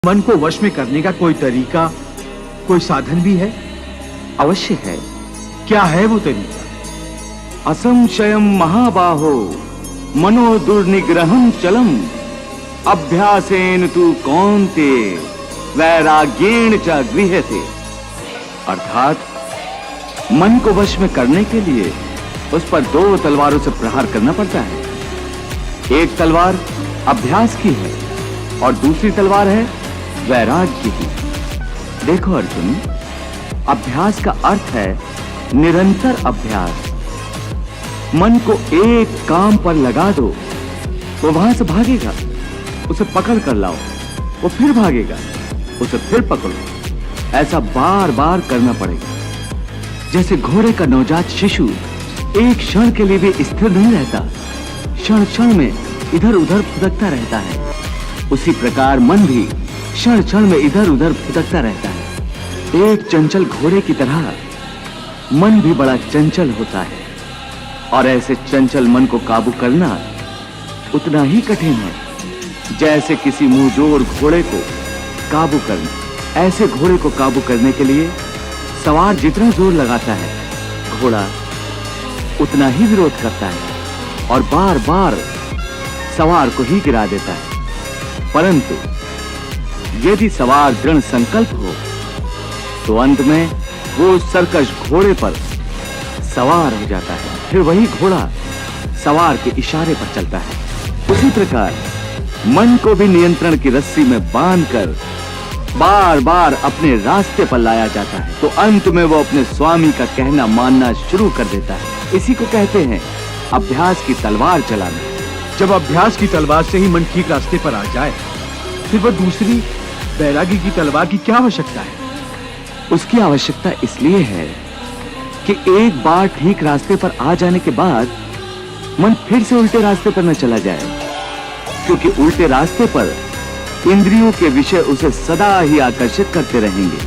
मन को वश में करने का कोई तरीका, कोई साधन भी है? अवश्य है। क्या है वो तरीका? असंशयम महाबाहो मनो दुर्निग्रहम चलम अभ्यासेन तु कौन्ते वैराग्येण च गृह्यते। अर्थात मन को वश में करने के लिए उस पर दो तलवारों से प्रहार करना पड़ता है। एक तलवार अभ्यास की है और दूसरी तलवार है वैराग्य की। देखो अर्जुन, अभ्यास का अर्थ है निरंतर अभ्यास। मन को एक काम पर लगा दो, वो वहां से भागेगा, उसे पकड़ कर लाओ, वो फिर भागेगा, उसे फिर पकड़ो। ऐसा बार बार करना पड़ेगा। जैसे घोड़े का नवजात शिशु एक क्षण के लिए भी स्थिर नहीं रहता, क्षण क्षण में इधर उधर फुदकता रहता है, उसी प्रकार मन भी क्षण क्षण में इधर उधर फुदकता रहता है। एक चंचल घोड़े की तरह मन भी बड़ा चंचल होता है, और ऐसे चंचल मन को काबू करना उतना ही कठिन है जैसे किसी मुंहजोर घोड़े को काबू करना। ऐसे घोड़े को काबू करने के लिए सवार जितना जोर लगाता है, घोड़ा उतना ही विरोध करता है और बार बार सवार को ही गिरा देता है। परंतु यदि सवार दृढ़ संकल्प हो तो अंत में वो सर्कस घोड़े पर सवार हो जाता है। फिर वही घोड़ा सवार के इशारे पर चलता है। उसी प्रकार मन को भी नियंत्रण की रस्सी में बांधकर बार बार अपने रास्ते पर लाया जाता है, तो अंत में वो अपने स्वामी का कहना मानना शुरू कर देता है। इसी को कहते हैं अभ्यास की तलवार चलाना। जब अभ्यास की तलवार से ही मन ठीक रास्ते पर आ जाए, फिर वह दूसरी वैराग्य की तलवार की क्या आवश्यकता है? उसकी आवश्यकता इसलिए है कि एक बार ठीक रास्ते पर आ जाने के बाद मन फिर से उल्टे रास्ते पर न चला जाए, क्योंकि उल्टे रास्ते पर इंद्रियों के विषय उसे सदा ही आकर्षित करते रहेंगे।